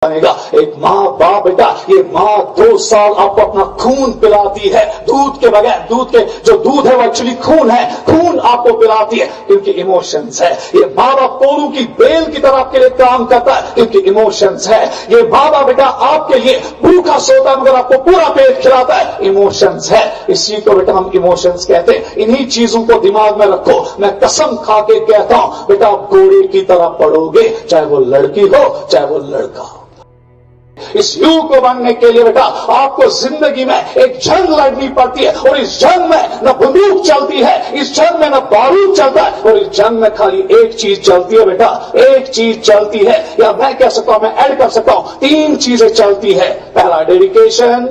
बनेगा। एक माँ बाप बेटा, ये माँ 2 साल आपको अपना खून पिलाती है, दूध के बगैर, दूध के जो दूध है वो एक्चुअली खून है, खून आपको पिलाती है क्योंकि इमोशंस है। ये माँ बाप कोरू की बेल की तरह आपके लिए काम करता है क्योंकि इमोशंस है। ये माँ बाप बेटा आपके लिए भूखा सोता है मगर आपको पूरा पेट खिलाता है, इमोशंस है। इसी को बेटा हम इमोशंस कहते हैं। इन्हीं चीजों को दिमाग में रखो। मैं कसम खा के कहता हूं बेटा, आप घोड़े की तरह पढ़ोगे, चाहे वो लड़की हो चाहे वो लड़का हो। इस युग को बनने के लिए बेटा आपको जिंदगी में एक जंग लड़नी पड़ती है और इस जंग में न बंदूक चलती है, इस जंग में न बारूद चलता है, और इस जंग में खाली एक चीज चलती है बेटा, एक चीज चलती है, या मैं कह सकता हूं, मैं ऐड कर सकता हूं, 3 चीजें चलती है। पहला डेडिकेशन,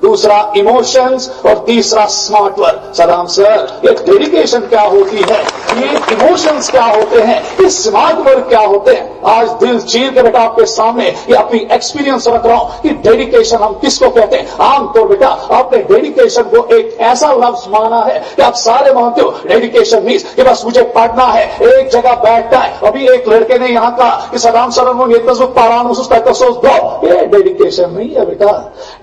दूसरा इमोशंस और तीसरा स्मार्ट वर्क। सलाम सर, ये डेडिकेशन क्या होती है, ये इमोशंस क्या होते हैं, ये स्मार्ट वर्क क्या होते हैं? आज दिल चीर के बेटा आपके सामने ये अपनी एक्सपीरियंस रख रहा हूं कि डेडिकेशन हम किसको कहते हैं। आमतौर बेटा आपने डेडिकेशन को एक ऐसा लफ्ज माना है कि आप सारे मानते हो डेडिकेशन मीन्स कि बस मुझे पढ़ना है, एक जगह बैठना है। अभी एक लड़के ने यहां कहा कि सलाम सर ये दो, ये डेडिकेशन नहीं है बेटा।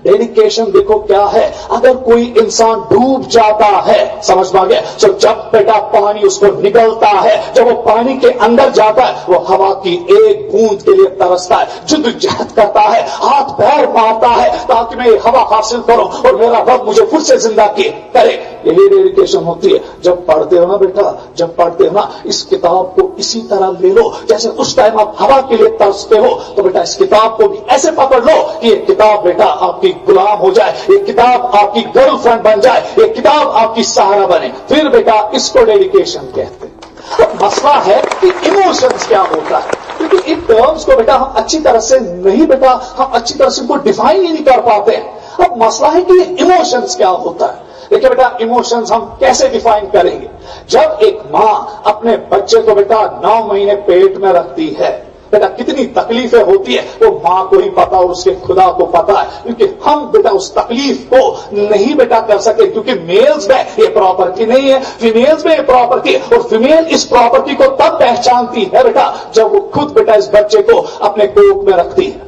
डेडिकेशन देखो क्या है, अगर कोई इंसान डूब जाता है, समझ पा गया, तो जब बेटा पानी उसको निकलता है, जब वो पानी के अंदर जाता है, वो हवा की एक बूंद के लिए तरसता है, जद्दोजहद करता है, हाथ पैर मारता है ताकि मैं ये हवा हासिल करूं और मेरा रब मुझे फिर से जिंदा करे। यही डेडिकेशन होती है। जब पढ़ते हो ना बेटा, जब पढ़ते हो ना, इस किताब को इसी तरह ले लो जैसे उस टाइम आप हवा के लिए तरसते हो, तो बेटा इस किताब को भी ऐसे पकड़ लो कि ये किताब बेटा आपकी गुलाम हो जाए, ये किताब आपकी गर्लफ्रेंड बन जाए, ये किताब आपकी सहारा बने। फिर बेटा इसको डेडिकेशन कहते हैं। अब मसला है कि इमोशंस क्या होता है, क्योंकि इन टर्म्स को बेटा हम अच्छी तरह से नहीं बेटा हम अच्छी तरह से इनको डिफाइन ही नहीं कर पाते हैं। अब मसला है कि इमोशंस क्या होता है। देखिए बेटा, इमोशंस हम कैसे डिफाइन करेंगे। जब एक मां अपने बच्चे को बेटा 9 महीने पेट में रखती है, बेटा कितनी तकलीफें होती है वो मां को ही पता और उसके खुदा को पता है, क्योंकि हम बेटा उस तकलीफ को नहीं बेटा कर सके, क्योंकि मेल्स में ये प्रॉपर्टी नहीं है, फीमेल्स में ये प्रॉपर्टी है, और फीमेल इस प्रॉपर्टी को तब पहचानती है बेटा जब वो खुद बेटा इस बच्चे को अपने कोख में रखती है।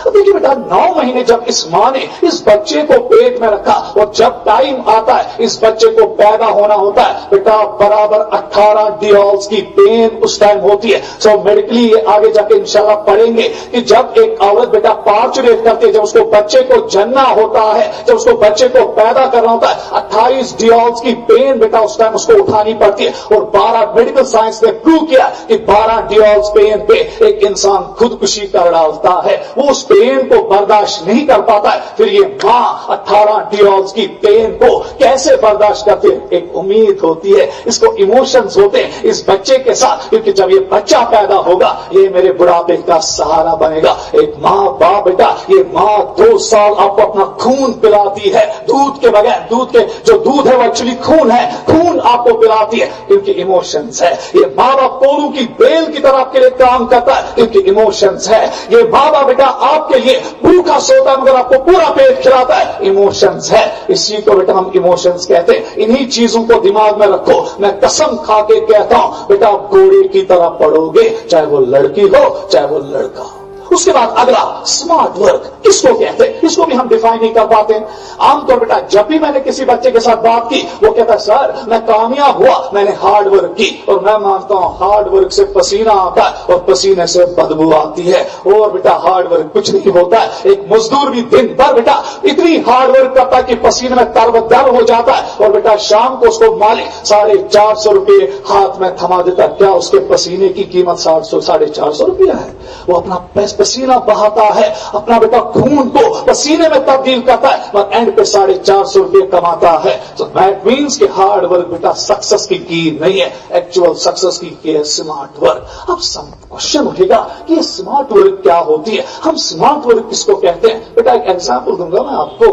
देखिए बेटा 9 महीने जब इस मां ने इस बच्चे को पेट में रखा और जब टाइम आता है इस बच्चे को पैदा होना होता है, बेटा बराबर 18 डियोल्स की पेन उस टाइम होती है। सो मेडिकली ये आगे जाके इंशाल्लाह पढ़ेंगे कि जब एक औरत बेटा पार्चुरेट करती है, जब उसको बच्चे को जन्ना होता है, जब उसको बच्चे को पैदा करना होता है, 28 डियोल्स की पेन बेटा उस टाइम उसको उठानी पड़ती है। और 12 मेडिकल साइंस ने प्रूव किया कि 12 डियोल्स पेन पे एक इंसान खुदकुशी कर डालता है, वो उस पेन को बर्दाश्त नहीं कर पाता है। फिर ये मां 18 डियोल्स की पेन को कैसे बर्दाश्त करती है। एक उम्मीद होती है, इसको इमोशंस होते हैं इस बच्चे के साथ, क्योंकि जब ये बच्चा पैदा होगा ये मेरे बुढ़ापे का सहारा बनेगा। एक मां बाप बेटा, ये मां 2 साल आपको अपना खून पिलाती है, दूध के बगैर, दूध के जो दूध है वो एक्चुअली खून है, खून आपको पिलाती है क्योंकि इमोशंस है। ये मां बाप कोरू की बेल की तरह आपके लिए काम करता है क्योंकि इमोशंस है। ये मां बाप बेटा आपके लिए भूखा सोता है मगर आपको पूरा पेट खिलाता है, इमोशंस है। इसी को बेटा हम इमोशंस कहते हैं। इन्हीं चीजों को दिमाग में रखो। मैं कसम खा के कहता हूं बेटा, आप घोड़े की तरह पढ़ोगे, चाहे वो लड़की हो चाहे वो लड़का हो। उसके बाद अगला स्मार्ट वर्क किसको कहते हैं, इसको भी हम डिफाइन नहीं कर पाते। आमतौर बेटा जब भी मैंने किसी बच्चे के साथ बात की वो कहता है सर मैं कामयाब हुआ, मैंने हार्ड वर्क की। और मैं मानता हूं हार्ड वर्क से पसीना आता है और पसीने से बदबू आती है। और बेटा हार्ड वर्क कुछ नहीं होता है। एक मजदूर भी दिन भर बेटा इतनी हार्ड वर्क करता है कि पसीने में तरबतर हो जाता है, और बेटा शाम को उसको मालिक 450 रुपये हाथ में थमा देता। क्या उसके पसीने की कीमत 450 रुपया है? वो अपना पसीना बहाता है, अपना बेटा खून को पसीने में तब्दील करता है, और एंड पे 450 रुपये कमाता है। तो दैट मीन्स कि हार्ड वर्क बेटा सक्सेस की नहीं है, एक्चुअल सक्सेस की है स्मार्ट वर्क। अब क्वेश्चन उठेगा कि ये स्मार्ट वर्क क्या होती है, हम स्मार्ट वर्क किसको कहते हैं। बेटा एक एग्जाम्पल दूंगा मैं आपको।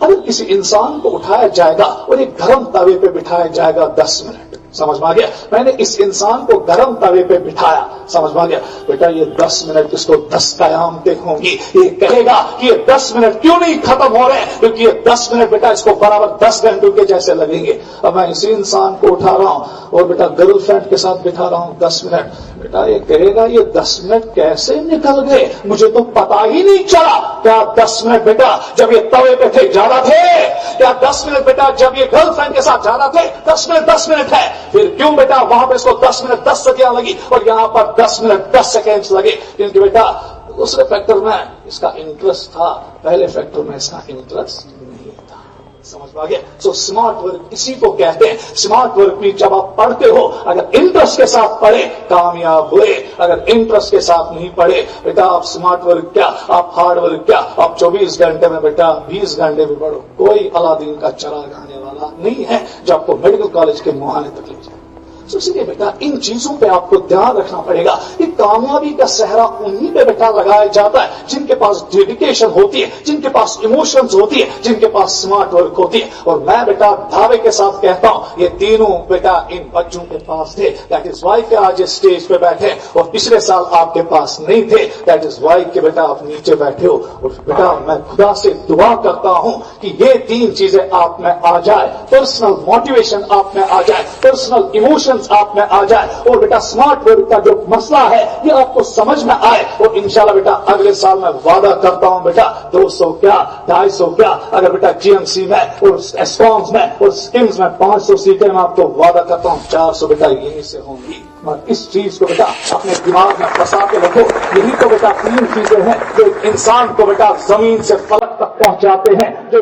अगर किसी इंसान को उठाया जाएगा और एक गर्म तवे पे बिठाया जाएगा 10 मिनट, समझ में आ गया। मैंने इस इंसान को गर्म तवे पे बिठाया, समझ में आ गया। बेटा ये 10 मिनट इसको 10 कयामतें होंगी, ये कहेगा कि ये 10 मिनट क्यों नहीं खत्म हो रहे, क्योंकि ये 10 मिनट बेटा इसको बराबर 10 घंटों के जैसे लगेंगे। अब मैं इसी इंसान को उठा रहा हूं और बेटा गर्लफ्रेंड के साथ बिठा रहा हूं 10 मिनट, बेटा ये कहेगा ये 10 मिनट कैसे निकल गए, मुझे तो पता ही नहीं चला। क्या 10 मिनट बेटा जब ये तवे पे थे ज्यादा थे? क्या 10 मिनट बेटा जब ये गर्लफ्रेंड के साथ ज्यादा थे? 10 मिनट है। फिर क्यों बेटा वहां पे इसको 10 मिनट 10 सेकंड लगी और यहां पर 10 मिनट 10 सेकंड लगे? क्योंकि बेटा दूसरे फैक्टर में इसका इंटरेस्ट था, पहले फैक्टर में इसका इंटरेस्ट नहीं था। समझ में आ गया? सो स्मार्ट वर्क इसी को कहते हैं। स्मार्ट वर्क में जब आप पढ़ते हो, अगर इंटरेस्ट के साथ पढ़े कामयाब हुए, अगर इंटरेस्ट के साथ नहीं पढ़े बेटा आप स्मार्ट वर्क क्या, आप हार्ड वर्क क्या, आप 24 घंटे में बेटा 20 घंटे में पढ़ो, कोई अलादीन का चिराग आने वाला नहीं है जो आपको मेडिकल कॉलेज के मुहाने तक ले जाए। तो इसलिए बेटा इन चीजों पे आपको ध्यान रखना पड़ेगा कि कामयाबी का सहरा उन्हीं पे बेटा लगाया जाता है जिनके पास डेडिकेशन होती है, जिनके पास इमोशंस होती है, जिनके पास स्मार्ट वर्क होती है। और मैं बेटा दावे के साथ कहता हूं ये तीनों बेटा इन बच्चों के पास थे। दैट इज वाई के आज इस स्टेज पे बैठे और पिछले साल आपके पास नहीं थे। दैट इज वाई के बेटा आप नीचे बैठे हो। और बेटा मैं खुदा से दुआ करता हूं कि ये 3 चीजें आप में आ जाए, पर्सनल मोटिवेशन आप में आ जाए, पर्सनल इमोशन आप में आ जाए, और बेटा स्मार्ट वर्क का जो मसला है ये आपको समझ में आए। और इंशाल्लाह बेटा अगले साल मैं वादा करता हूं बेटा 200 क्या 250 क्या, अगर बेटा जीएमसी में और एस्कॉम्स में और स्किम्स में 500 सीटें मैं आपको वादा करता हूं 400 बेटा यहीं से होंगी। और इस चीज को बेटा अपने दिमाग में फंसा के रखो। यही तो बेटा 3 चीजें हैं जो इंसान को बेटा जमीन से फलक तक पहुंचाते हैं, जो